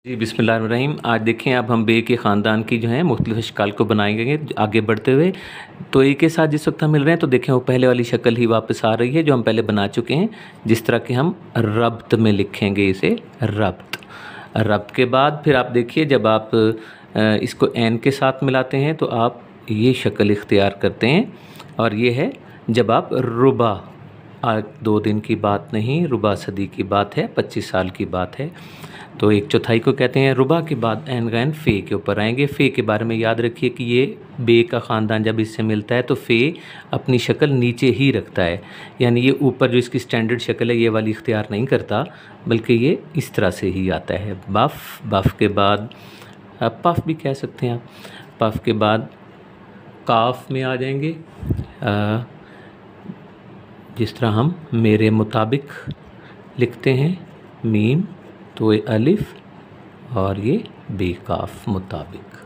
जी बिस्मिल्लाहिर्रहमानिर्रहीम। आज देखें अब हम बे के ख़ानदान की जो है मुख्तलिफ़ अशकाल को बनाएंगे आगे बढ़ते हुए। तो ए के साथ जिस वक्त हम मिल रहे हैं तो देखें वो पहले वाली शक्ल ही वापस आ रही है जो हम पहले बना चुके हैं। जिस तरह के हम रब्त में लिखेंगे इसे रब्त के बाद फिर आप देखिए जब आप इसको एन के साथ मिलाते हैं तो आप ये शक्ल इख्तियार करते हैं और ये है जब आप रुबा, आज 2 दिन की बात नहीं, रुबा सदी की बात है, 25 साल की बात है। तो 1/4 को कहते हैं। रुबा के बाद एन गैन फ़े के ऊपर आएंगे। फ़े के बारे में याद रखिए कि ये बे का ख़ानदान जब इससे मिलता है तो फ़े अपनी शक्ल नीचे ही रखता है, यानी ये ऊपर जो इसकी स्टैंडर्ड शक्ल है ये वाली इख्तियार नहीं करता, बल्कि ये इस तरह से ही आता है। बफ़ के बाद पफ़ भी कह सकते हैं आप। पफ़ के बाद काफ में आ जाएंगे, जिस तरह हम मेरे मुताबिक लिखते हैं मीम, तो ये अलिफ और ये बेकाफ मुताबिक।